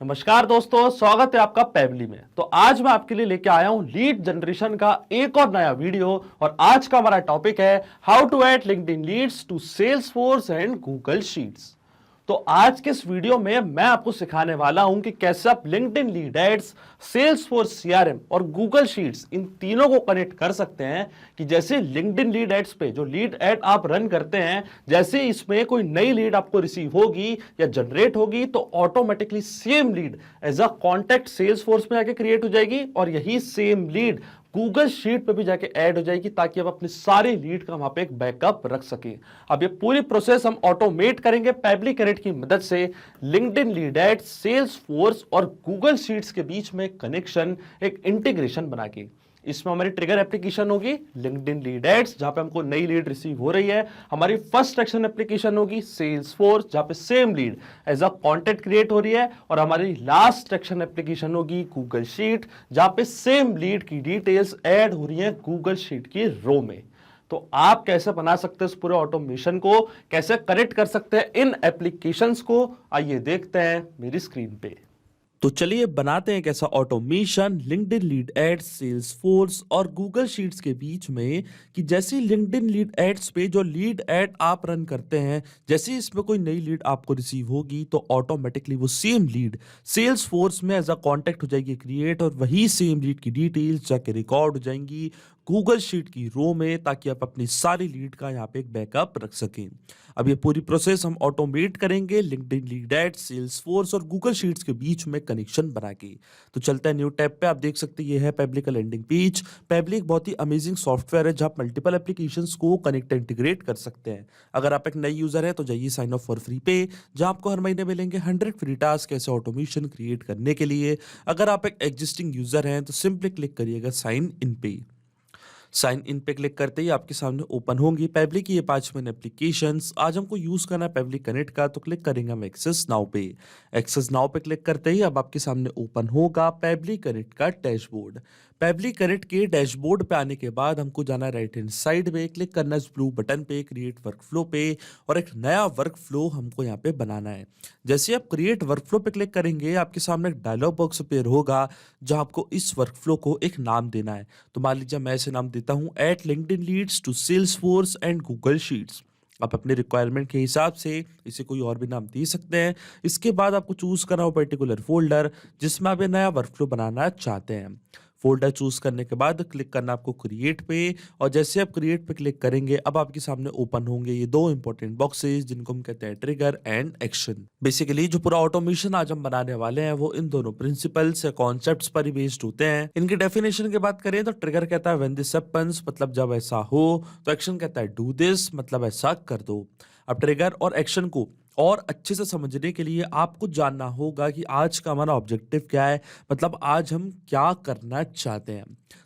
नमस्कार दोस्तों, स्वागत है आपका पैबली में। तो आज मैं आपके लिए लेके आया हूं लीड जनरेशन का एक और नया वीडियो। और आज का हमारा टॉपिक है how to add LinkedIn leads to Salesforce and Google Sheets. तो आज के इस वीडियो में मैं आपको सिखाने वाला हूं कि कैसे आप LinkedIn lead ads, Salesforce CRM और गूगल शीट्स इन तीनों को कनेक्ट कर सकते हैं। कि जैसे लिंक्डइन लीड एड्स पे जो लीड एड आप रन करते हैं, जैसे इसमें कोई नई लीड आपको रिसीव होगी या जनरेट होगी तो automatically same lead as a contact Salesforce में जाके क्रिएट हो जाएगी और यही सेम लीड गूगल शीट पे भी जाके ऐड हो जाएगी, ताकि आप अपनी सारी लीड का वहां पे एक बैकअप रख सकें। अब ये पूरी प्रोसेस हम ऑटोमेट करेंगे पैबली कनेक्ट की मदद से। लिंक्डइन लीड एड, सेल्सफोर्स और गूगल शीट्स के बीच में कनेक्शन, एक इंटीग्रेशन बना के इसमें हमारी ट्रिगर एप्लीकेशन होगी लिंक्डइन लीड एड्स, जहां पे हमको नई लीड रिसीव हो रही है। हमारी फर्स्ट एक्शन एप्लीकेशन होगी सेल्सफोर्स, जहां पे same lead as a contact create हो रही है। और हमारी लास्ट एक्शन एप्लीकेशन होगी गूगल शीट, जहां पे सेम लीड की डिटेल्स ऐड हो रही है गूगल शीट की रो में। तो आप कैसे बना सकते हैं इस पूरे ऑटोमेशन को, कैसे कनेक्ट कर सकते हैं इन एप्लीकेशंस को, आइए देखते हैं मेरी स्क्रीन पे। तो चलिए बनाते हैं कैसा automation LinkedIn lead ads, Salesforce और गूगल शीट्स के बीच में। कि जैसे लिंक्डइन लीड एड्स पे जो लीड एड आप रन करते हैं, जैसे इसमें कोई नई लीड आपको रिसीव होगी तो ऑटोमेटिकली वो सेम लीड सेल्सफोर्स में एज अ कॉन्टैक्ट हो जाएगी क्रिएट, और वही सेम लीड की डिटेल्स जाके रिकॉर्ड हो जाएंगी गूगल शीट की रो में, ताकि आप अपनी सारी लीड का यहाँ पे एक बैकअप रख सकें। अब ये पूरी प्रोसेस हम ऑटोमेट करेंगे लिंक्डइन लीड एड्स, सेल्सफोर्स और गूगल शीट्स के बीच में कनेक्शन बना के। तो चलते हैं न्यू टैब पे। आप देख सकते हैं ये है पैबली का लैंडिंग पेज। पैबली एक बहुत ही अमेजिंग सॉफ्टवेयर है जहां मल्टीपल एप्लीकेशंस को कनेक्ट इंटीग्रेट कर सकते हैं। अगर आप एक नई यूजर है तो जाइए साइन अप फॉर फ्री पे, जहां आपको हर महीने मिलेंगे 100 फ्री टास्क ऐसे ऑटोमेशन क्रिएट करने के लिए। अगर आप एक एग्जिस्टिंग यूजर हैं तो सिंपली क्लिक करिएगा साइन इन पे। साइन इन पे क्लिक करते ही आपके सामने ओपन होंगी पैबली की ये 5 मेन एप्लीकेशंस। आज हमको यूज करना है पैबली कनेक्ट का, तो क्लिक करेंगे हम एक्सेस नाउ पे। एक्सेस नाउ पे क्लिक करते ही अब आपके सामने ओपन होगा पैबली कनेक्ट का डैशबोर्ड। पैबली कनेक्ट के डैशबोर्ड पे आने के बाद हमको जाना है राइट हैंड साइड में, क्लिक करना है इस ब्लू बटन पे क्रिएट वर्कफ्लो पे, और एक नया वर्कफ्लो हमको यहाँ पे बनाना है। जैसे आप क्रिएट वर्कफ्लो पे क्लिक करेंगे आपके सामने एक डायलॉग बॉक्स अपेयर होगा, जहां आपको इस वर्कफ्लो को एक नाम देना है। तो मान लीजिए मैं इसे नाम देता हूं at LinkedIn leads to Salesforce and Google sheets. आप अपने रिक्वायरमेंट के हिसाब से इसे कोई और भी नाम दे सकते हैं। इसके बाद आपको चूज करना हो पर्टिकुलर फोल्डर जिसमें आप ये नया वर्कफ्लो बनाना चाहते हैं। फोल्डर चूज करने के बाद क्लिक करना आपको क्रिएट पे, और जैसे आप क्रिएट पे क्लिक करेंगे अब आपके सामने ओपन होंगे ये दो इंपॉर्टेंट बॉक्सेस, जिनको हम कहते हैं ट्रिगर एंड एक्शन। बेसिकली जो पूरा ऑटोमेशन आज हम बनाने वाले हैं वो इन दोनों प्रिंसिपल्स या कॉन्सेप्ट्स पर ही बेस्ड होते हैं। इनकी डेफिनेशन की बात करें तो ट्रिगर कहता है व्हेन दिस हैपेंस, मतलब जब ऐसा हो। तो एक्शन कहता है डू दिस, मतलब ऐसा कर दो। अब ट्रिगर और एक्शन को और अच्छे से समझने के लिए आपको जानना होगा कि आज का हमारा ऑब्जेक्टिव क्या है, मतलब आज हम क्या करना चाहते हैं।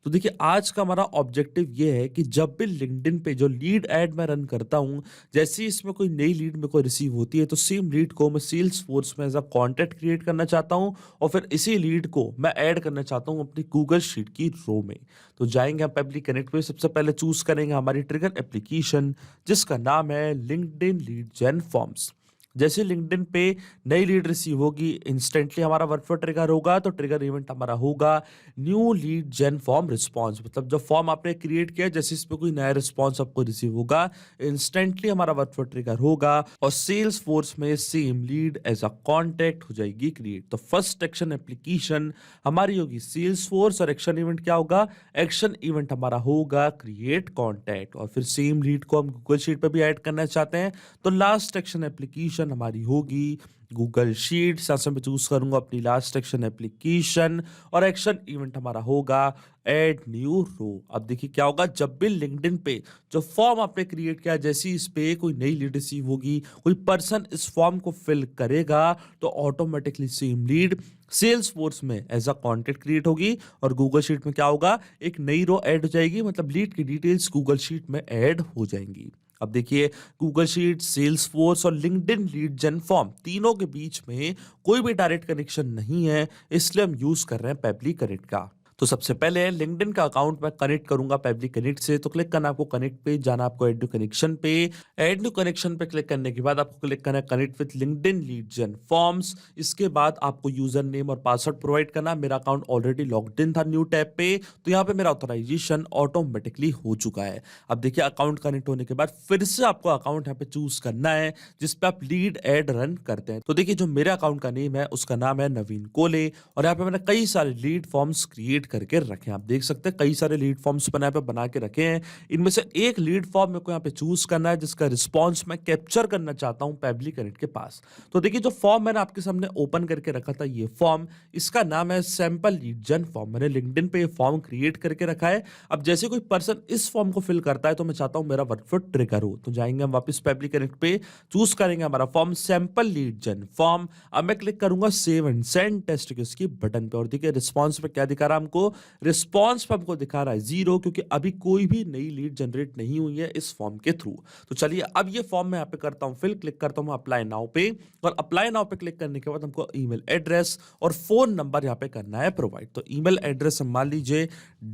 तो देखिए आज का हमारा ऑब्जेक्टिव ये है कि जब भी लिंक्डइन पे जो लीड ऐड मैं रन करता हूं, जैसे ही इसमें कोई नई लीड मेरे को रिसीव होती है तो सेम लीड को मैं सेल्स फोर्स में एज अ कॉन्टैक्ट क्रिएट करना चाहता हूं, और फिर इसी लीड को मैं ऐड करना चाहता हूं अपनी गूगल शीट की रो में। तो जाएंगे हम पैबली कनेक्ट पे, सबसे पहले चूज करेंगे हमारी ट्रिगर एप्लीकेशन जिसका नाम है लिंक्डइन लीड जेन फॉर्म्स। जैसे लिंक्डइन पे नई लीड रिसीव होगी इंस्टेंटली हमारा वर्कफ्लो ट्रिगर होगा, तो ट्रिगर इवेंट हमारा होगा न्यू लीड जेन फॉर्म रिस्पॉन्स। मतलब जो फॉर्म आपने क्रिएट किया जैसे इस पे कोई नया रिस्पॉन्स आपको रिसीव होगा, इंस्टेंटली हमारा वर्कफ्लो ट्रिगर होगा और सेल्स फोर्स में same lead as a contact हो जाएगी क्रिएट। तो फर्स्ट एक्शन एप्लीकेशन हमारी होगी सेल्स फोर्स, और एक्शन इवेंट क्या होगा, एक्शन इवेंट हमारा होगा क्रिएट कॉन्टैक्ट, और फिर सेम लीड को हम गूगल शीट पे भी ऐड करना चाहते हैं तो लास्ट एक्शन एप्लीकेशन हमारी होगी गूगल शीट्स। मैं चूज करूंगा अपनी लास्ट एक्शन एप्लीकेशन, और एक्शन इवेंट हमारा होगा ऐड न्यू रो। अब देखिए क्या होगा, जब भी लिंक्डइन पे जो फॉर्म आपने क्रिएट किया, जैसे इस पे कोई नई लीड रिसीव होगी, कोई पर्सन इस फॉर्म को फिल करेगा तो automatically same lead Salesforce में एज अ कॉन्टैक्ट क्रिएट होगी, और गूगल शीट में क्या होगा, एक नई रो ऐड हो जाएगी, मतलब लीड की डिटेल्स गूगल शीट में ऐड हो जाएंगी। अब देखिए गूगल शीट, सेल्स फोर्स और लिंक्डइन लीड जेन फॉर्म तीनों के बीच में कोई भी डायरेक्ट कनेक्शन नहीं है, इसलिए हम यूज कर रहे हैं पैबली कनेक्ट का। तो सबसे पहले लिंक्डइन का अकाउंट मैं कनेक्ट करूंगा पेबली कनेक्ट से। तो क्लिक करना आपको कनेक्ट पे, जाना आपको ऐड न्यू कनेक्शन पे। ऐड न्यू कनेक्शन पे क्लिक करने के बाद आपको क्लिक करना है कनेक्ट विद लिंक्डइन लीड जन फॉर्म्स। इसके बाद आपको यूजर नेम और पासवर्ड प्रोवाइड करना। मेरा अकाउंट ऑलरेडी लॉग्ड इन था न्यू टैब पे, तो यहाँ पे मेरा ऑथराइजेशन ऑटोमेटिकली हो चुका है। अब देखिए अकाउंट कनेक्ट होने के बाद फिर से आपको अकाउंट यहाँ पे चूज करना है जिसपे आप लीड एड रन करते हैं। तो देखिए जो मेरे अकाउंट का नेम है उसका नाम है नवीन कोले, और यहाँ पे मैंने कई सारे लीड फॉर्म्स क्रिएट करके रखे हैं। आप देख सकते हैं कई सारे लीड फॉर्म्स मैंने यहाँ पे बना के रखे हैं। इनमें से एक लीड फॉर्म मेरे को यहाँ पे चूज करना है जिसका रिस्पॉन्स मैं कैप्चर करना चाहता हूँ पेबली कनेक्ट के पास। तो देखिए जो फॉर्म मैंने आपके सामने ओपन करके रखा था, ये फॉर्म, इसका नाम है सैंपल लीड जन फॉर्म। मैंने लिंक्डइन पे ये फॉर्म क्रिएट करके रखा है। अब जैसे कोई पर्सन इस फॉर्म को फिल करता है तो मैं चाहता हूं मेरा वर्कफ्लो ट्रिगर हो, तो जाएंगे हम वापस पेबली कनेक्ट पे, चूज करेंगे हमारा form sample lead gen form. अब मैं क्लिक करूंगा save and send test case की बटन पे, और देखिए रिस्पॉन्स पे क्या दिखा रहा है हमको, रिस्पॉन्स पे हमको दिखा रहा है 0, क्योंकि अभी कोई भी नई लीड जनरेट नहीं हुई है इस फॉर्म के थ्रू। तो चलिए अब ये फॉर्म मैं यहाँ पे करता हूँ फिल, क्लिक करता हूँ अप्लाई नाउ पे, और अप्लाई नाउ पे क्लिक करने के बाद हमको ईमेल एड्रेस और फोन नंबर यहाँ पे करना है प्रोवाइड। तो ईमेल एड्रेस हम मान लीजिए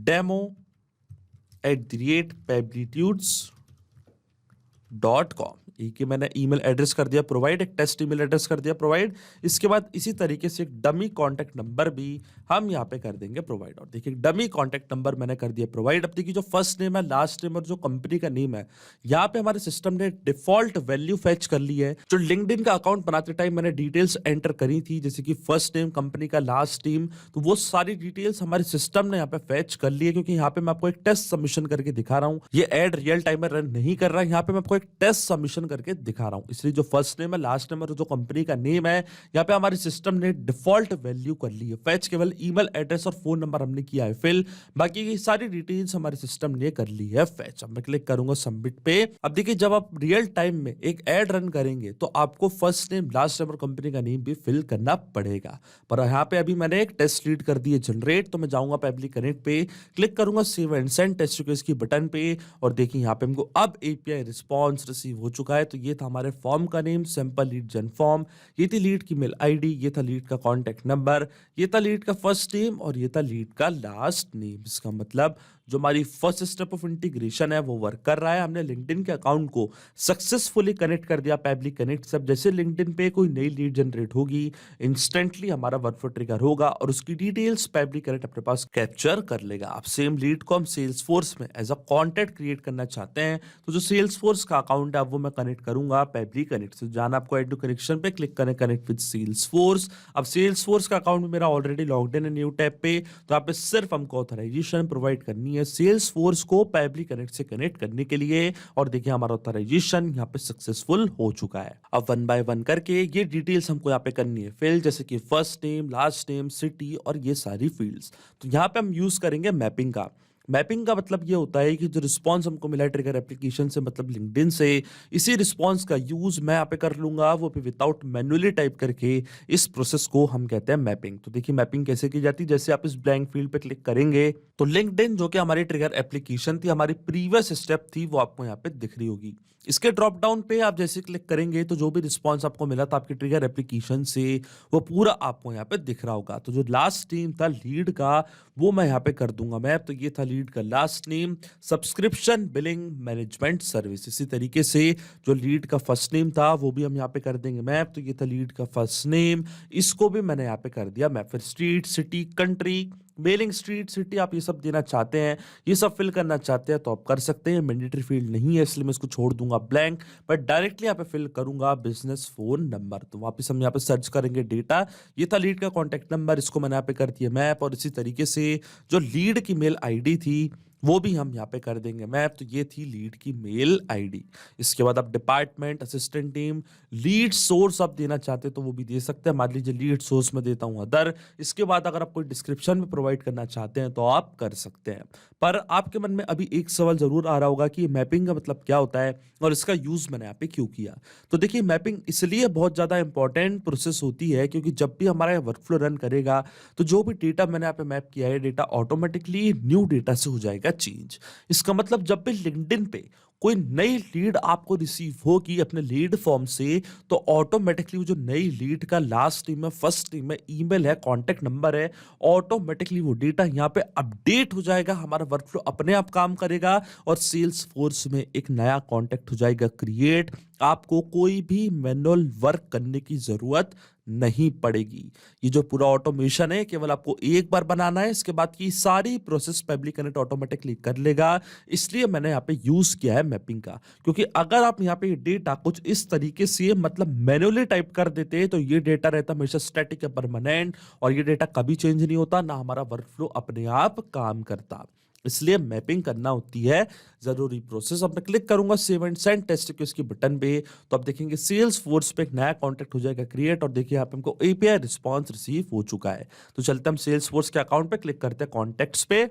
demo@pablitudes.com, एक मैंने ईमेल एड्रेस कर दिया प्रोवाइड, एक टेस्ट ईमेल एड्रेस कर दिया प्रोवाइड। इसके बाद इसी तरीके से एक डमी कॉन्टैक्ट नंबर भी हम यहाँ पे कर देंगे प्रोवाइड, और देखिए डमी कॉन्टैक्ट नंबर मैंने कर दिया प्रोवाइड। अब देखिए जो फर्स्ट नेम है, लास्ट नेम और जो कंपनी का नेम है, यहाँ पे हमारे सिस्टम ने डिफॉल्ट वैल्यू फेच कर ली है। जो लिंक्डइन का अकाउंट बनाते टाइम मैंने डिटेल्स एंटर करी थी, जैसे कि फर्स्ट नेम, कंपनी का लास्ट नेम, तो वो सारी डिटेल्स हमारे सिस्टम ने यहाँ पे फेच कर ली है। क्योंकि यहाँ पे मैं आपको एक टेस्ट सबमिशन करके दिखा रहा हूँ, ये एड रियल टाइम में रन नहीं कर रहा है, यहाँ पे मैं आपको एक टेस्ट सबमिशन करके दिखा रहा हूं। इसलिए जो फर्स्ट नेम है, लास्ट नेम और जो कंपनी का नेम है, यहाँ पे हमारे सिस्टम ने डिफॉल्ट वैल्यू कर ली है फेच। केवल ईमेल एड्रेस और फोन नंबर हमने किया है फिल, बाकी की सारी डिटेल्स हमारे सिस्टम ने कर ली है फेच। अब मैं क्लिक करूंगा सबमिट पे। अब देखिए जब आप रियल टाइम में एक एड रन करेंगे तो आपको फर्स्ट नेम, लास्ट नेम और कंपनी का नेम भी फिल करना पड़ेगा। पर यहाँ पे अभी मैंने एक टेस्ट लीड कर दी है जनरेट, तो मैं जाऊंगा पेबली कनेक्ट पे, क्लिक करूंगा save and send test request की बटन पे, और देखिए यहाँ पे हमको अब एपीआई रिस्पॉन्स रिसीव हो चुका है। तो ये था हमारे फॉर्म का name sample lead gen form, ये थी लीड की मेल आईडी, ये था लीड का कॉन्टैक्ट नंबर, ये था लीड का फर्स्ट नेम और ये था लीड का लास्ट नेम। इसका मतलब जो हमारी फर्स्ट स्टेप ऑफ इंटीग्रेशन है वो वर्क कर रहा है। हमने लिंक्डइन के अकाउंट को सक्सेसफुली कनेक्ट कर दिया पेबली कनेक्ट से। अब जैसे लिंक्डइन पे कोई नई लीड जनरेट होगी, इंस्टेंटली हमारा वर्कफ्लो ट्रिगर होगा और उसकी डिटेल्स पेबली कनेक्ट अपने पास कैप्चर कर लेगा। अब सेम लीड को हम सेल्सफोर्स में एज अ कॉन्टैक्ट क्रिएट करना चाहते हैं, तो जो सेल्सफोर्स का अकाउंट है वो मैं कनेक्ट करूंगा पेबली कनेक्ट से। जाना आपको ऐड टू कनेक्शन पे, क्लिक करें कनेक्ट विद सेल्सफोर्स। अब सेल्सफोर्स का अकाउंट मेरा ऑलरेडी लॉग्ड इन है न्यू टैब पे, तो यहाँ पे सिर्फ हमको ऑथराइजेशन प्रोवाइड करनी है सेल्सफोर्स को पेबली कनेक्ट से कनेक्ट करने के लिए, और देखिए हमारा ऑथराइजेशन यहाँ पे सक्सेसफुल हो चुका है। अब वन बाय वन करके ये डिटेल्स हमको यहाँ पे करनी है फिल, जैसे कि first name, last name, city और ये सारी फील्ड्स। तो यहाँ पे हम यूज करेंगे मैपिंग का। मैपिंग का मतलब ये होता है कि जो रिस्पॉन्स हमको मिला है ट्रिगर एप्लीकेशन से, मतलब लिंक्डइन से, इसी रिस्पॉन्स का यूज मैं यहाँ पे कर लूंगा, वो भी विदाउट मैन्युअली टाइप करके। इस प्रोसेस को हम कहते हैं मैपिंग। तो देखिए मैपिंग कैसे की जाती है, जैसे आप इस ब्लैंक फील्ड पे क्लिक करेंगे तो लिंक्डइन जो कि हमारी ट्रिगर एप्लीकेशन थी, हमारी प्रीवियस स्टेप थी, वो आपको यहाँ पे दिख रही होगी। इसके ड्रॉप डाउन पे आप जैसे क्लिक करेंगे तो जो भी रिस्पॉन्स आपको मिला था आपकी ट्रिगर एप्लीकेशन से, वो पूरा आपको यहाँ पे दिख रहा होगा। तो जो लास्ट नेम था लीड का, वो मैं यहाँ पे कर दूंगा मैप। तो ये था लीड का last name, subscription billing management service. इसी तरीके से जो लीड का फर्स्ट नेम था वो भी हम यहाँ पे कर देंगे मैप। तो ये था लीड का फर्स्ट नेम, इसको भी मैंने यहाँ पे कर दिया मैप। फिर street, city, country, mailing, street, city, आप ये सब देना चाहते हैं, ये सब फिल करना चाहते हैं तो आप कर सकते हैं। मैंडेटरी फील्ड नहीं है इसलिए मैं इसको छोड़ दूंगा ब्लैंक, बट डायरेक्टली यहाँ पे फिल करूंगा बिजनेस फोन नंबर। तो वापस हम यहाँ पे सर्च करेंगे डेटा, ये था लीड का कॉन्टैक्ट नंबर, इसको मैंने यहाँ पे कर दिया मैप। और इसी तरीके से जो लीड की मेल आईडी थी वो भी हम यहाँ पे कर देंगे मैप। तो ये थी लीड की मेल आईडी। इसके बाद आप department, assistant team, lead source आप देना चाहते हैं तो वो भी दे सकते हैं। मान लीजिए लीड सोर्स में देता हूं अदर। इसके बाद अगर आप कोई डिस्क्रिप्शन में प्रोवाइड करना चाहते हैं तो आप कर सकते हैं। पर आपके मन में अभी एक सवाल जरूर आ रहा होगा कि मैपिंग का मतलब क्या होता है और इसका यूज मैंने यहाँ पे क्यों किया। तो देखिए मैपिंग इसलिए बहुत ज्यादा इंपॉर्टेंट प्रोसेस होती है क्योंकि जब भी हमारा वर्कफ्लो रन करेगा तो जो भी डेटा मैंने यहाँ पे मैप किया है, डेटा ऑटोमेटिकली न्यू डेटा से हो जाएगा चेंज। इसका मतलब जब भी लिंक्डइन पे कोई नई लीड आपको रिसीव होगी अपने लीड फॉर्म से, तो ऑटोमेटिकली वो जो नई लीड का लास्ट नेम है, फर्स्ट नेम है, ईमेल है, कॉन्टैक्ट नंबर है, ऑटोमेटिकली वो डेटा यहाँ पे अपडेट हो जाएगा। हमारा वर्कफ्लो अपने आप काम करेगा और सेल्स फोर्स में एक नया कॉन्टैक्ट हो जाएगा क्रिएट। आपको कोई भी मैनुअल वर्क करने की जरूरत नहीं पड़ेगी। ये जो पूरा ऑटोमेशन है केवल आपको एक बार बनाना है, इसके बाद की सारी प्रोसेस पेबली कनेक्ट ऑटोमेटिकली कर लेगा। इसलिए मैंने यहाँ पे यूज किया है मैपिंग का, क्योंकि अगर आप यहाँ पे डेटा कुछ इस तरीके से मतलब मैनुअली टाइप कर देते तो ये डेटा रहता हमेशा स्टैटिक या परमानेंट, और ये डेटा कभी चेंज नहीं होता, ना हमारा वर्कफ्लो अपने आप काम करता। इसलिए मैपिंग करना होती है जरूरी प्रोसेस। अब मैं क्लिक करूंगा सेव एंड सेंड टेस्ट के बटन पे, तो आप देखेंगे सेल्स फोर्स पे एक नया कॉन्टैक्ट हो जाएगा क्रिएट, और देखिए यहाँ पे हमको एपीआई रिस्पांस रिसीव हो चुका है। तो चलते हम सेल्स फोर्स के अकाउंट पे क्लिक करते हैं कॉन्टैक्ट्स पे,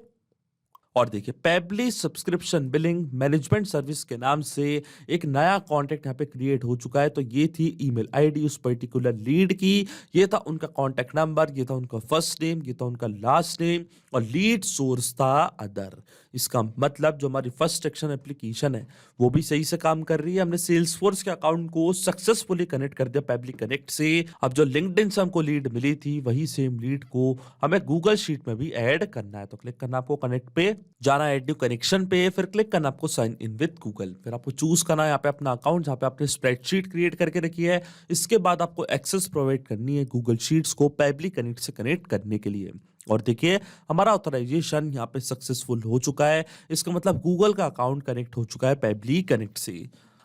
और देखिए पेबली सब्सक्रिप्शन बिलिंग मैनेजमेंट सर्विस के नाम से एक नया कॉन्टैक्ट यहाँ पे क्रिएट हो चुका है। तो ये थी ईमेल आईडी उस पर्टिकुलर लीड की, ये था उनका कॉन्टैक्ट नंबर, ये था उनका फर्स्ट नेम, ये था उनका लास्ट नेम, और लीड सोर्स था अदर। इसका मतलब जो हमारी फर्स्ट एक्शन एप्लीकेशन है वो भी सही से काम कर रही है। हमने सेल्सफोर्स के अकाउंट को सक्सेसफुली कनेक्ट कर दिया पेबली कनेक्ट से। अब जो लिंक्डइन से हमको लीड मिली थी वही सेम लीड को हमें गूगल शीट में भी ऐड करना है। तो क्लिक करना आपको कनेक्ट पे, जाना ऐड न्यू कनेक्शन पे, फिर क्लिक करना आपको साइन इन विद गूगल, फिर आपको चूज करना है यहाँ पे अपना अकाउंट जहाँ पे आपने स्प्रेडशीट क्रिएट करके रखी है। इसके बाद आपको एक्सेस प्रोवाइड करनी है गूगल शीट्स को पेबली कनेक्ट से कनेक्ट करने के लिए। और देखिए हमारा ऑथराइजेशन यहाँ पे सक्सेसफुल हो चुका है। इसका मतलब गूगल का अकाउंट कनेक्ट हो चुका है पेबली कनेक्ट से।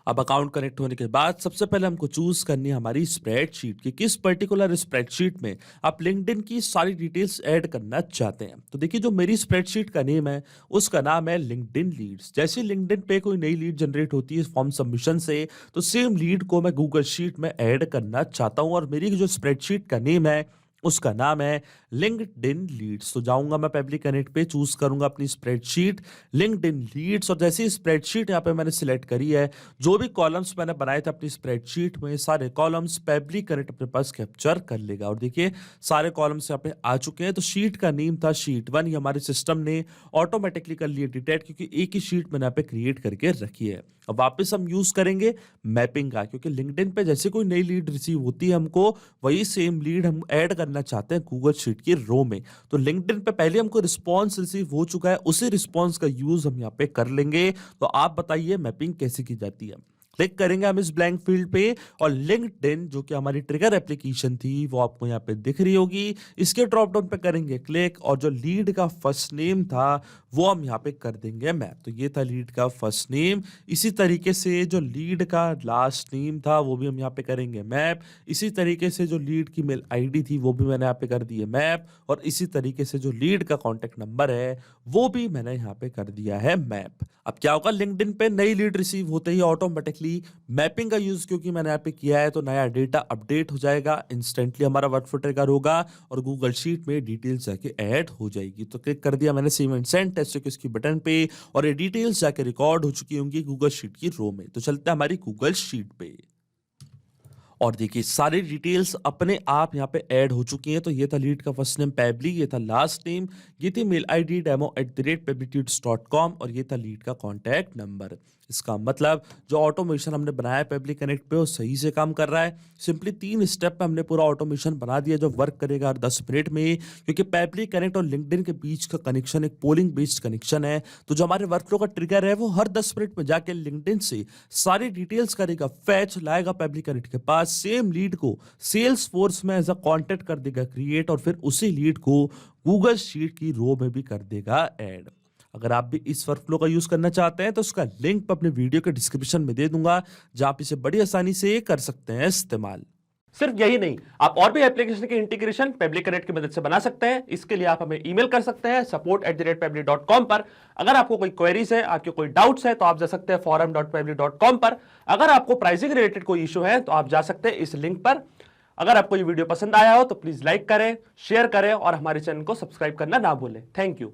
अब अकाउंट कनेक्ट होने के बाद सबसे पहले हमको चूज करनी है हमारी स्प्रेडशीट की, किस पर्टिकुलर स्प्रेडशीट में आप लिंक्डइन की सारी डिटेल्स ऐड करना चाहते हैं। तो देखिए जो मेरी स्प्रेडशीट का नेम है उसका नाम है लिंक्डइन लीड्स। जैसे लिंक्डइन पे कोई नई लीड जनरेट होती है फॉर्म सबमिशन से, तो सेम लीड को मैं गूगल शीट में ऐड करना चाहता हूं, और मेरी जो स्प्रेडशीट का नेम है उसका नाम है लिंक्डइन लीड्स। तो जाऊंगा मैं पेबली कनेक्ट पे, चूज करूंगा अपनी स्प्रेडशीट लिंक्डइन लीड्स, और जैसे ही स्प्रेडशीट यहाँ पे मैंने सिलेक्ट करी है, जो भी कॉलम्स मैंने बनाए थे अपनी स्प्रेडशीट में सारे कॉलम्स पेबली कनेक्ट अपने पास कैप्चर कर लेगा। और देखिए सारे कॉलम्स यहाँ पे आ चुके हैं। तो शीट का नेम था शीट 1, ये हमारे सिस्टम ने ऑटोमेटिकली कर लिया डिटेक्ट, क्योंकि एक ही शीट मैंने यहाँ पे क्रिएट करके रखी है। अब वापस हम यूज करेंगे मैपिंग का, क्योंकि लिंक्डइन पे जैसे कोई नई लीड रिसीव होती है हमको वही सेम लीड हम ऐड करना चाहते हैं गूगल शीट की रो में। तो लिंक्डइन पे पहले हमको रिस्पांस रिसीव हो चुका है, उसी रिस्पांस का यूज हम यहाँ पे कर लेंगे। तो आप बताइए मैपिंग कैसे की जाती है। क्लिक करेंगे हम इस ब्लैंक फील्ड पे, और लिंक्डइन जो कि हमारी ट्रिगर एप्लीकेशन थी वो आपको यहाँ पे दिख रही होगी। इसके ड्रॉप डाउन पे करेंगे क्लिक, और जो लीड का फर्स्ट नेम था वो हम यहाँ पे कर देंगे मैप। तो ये था लीड का फर्स्ट नेम। इसी तरीके से जो लीड का लास्ट नेम था वो भी हम यहाँ पे करेंगे मैप। इसी तरीके से जो लीड की मेल आईडी थी वो भी मैंने यहाँ पे कर दी है मैप, और इसी तरीके से जो लीड का कॉन्टेक्ट नंबर है वो भी मैंने यहाँ पे कर दिया है मैप। अब क्या होगा, लिंक्डइन पे नई लीड रिसीव होते ही ऑटोमेटिकली मैपिंग का यूज क्योंकि मैंने यहाँ पे किया है, तो नया डेटा अपडेट हो जाएगा, इंस्टेंटली हमारा वर्कफ्लो ट्रिगर होगा और गूगल शीट में डिटेल्स जाके ऐड हो जाएगी। तो क्लिक कर दिया मैंने सेव एंड सेंड टेस्ट के बटन पे, और ये डिटेल्स जाके रिकॉर्ड हो चुकी होंगी गूगल शीट की रो में। तो चलते हैं हमारी गूगल शीट पे, और देखिए सारी डिटेल्स अपने आप यहाँ पे ऐड हो चुकी हैं। तो ये था लीड का फर्स्ट नेम पेबली, ये था लास्ट नेम, ये थी मेल आईडी demo@peblitudes.com, और ये था लीड का कॉन्टैक्ट नंबर। इसका मतलब जो ऑटोमेशन हमने बनाया पेबली कनेक्ट पे वो सही से काम कर रहा है। सिंपली 3 स्टेप में हमने पूरा ऑटोमेशन बना दिया जो वर्क करेगा हर 10 मिनट में, क्योंकि पेबली कनेक्ट और लिंक्डइन के बीच का कनेक्शन एक पोलिंग बेस्ड कनेक्शन है। तो जो हमारे वर्कफ्लो का ट्रिगर है वो हर 10 मिनट में जाके लिंक्डइन से सारी डिटेल्स करेगा, फैच लाएगा पेबली कनेक्ट के पास, सेम लीड को सेल्स फोर्स में एज अ कॉन्टैक्ट कर देगा क्रिएट, और फिर उसी लीड को गूगल शीट की रो में भी कर देगा ऐड। अगर आप भी इस वर्कफ्लो का यूज करना चाहते हैं तो उसका लिंक मैं अपने वीडियो के डिस्क्रिप्शन में दे दूंगा, जहां आप इसे बड़ी आसानी से कर सकते हैं इस्तेमाल। सिर्फ यही नहीं, आप और भी एप्लीकेशन के इंटीग्रेशन पेबली कनेक्ट की मदद से बना सकते हैं। इसके लिए आप हमें ईमेल कर सकते हैं support@pebly.com पर। अगर आपको कोई क्वेरीज है, आपके कोई डाउट्स है, तो आप जा सकते हैं forum.pebly.com पर। अगर आपको प्राइसिंग रिलेटेड कोई इशू है तो आप जा सकते हैं इस लिंक पर। अगर आपको ये वीडियो पसंद आया हो तो प्लीज लाइक करें, शेयर करें और हमारे चैनल को सब्सक्राइब करना ना भूलें। Thank you.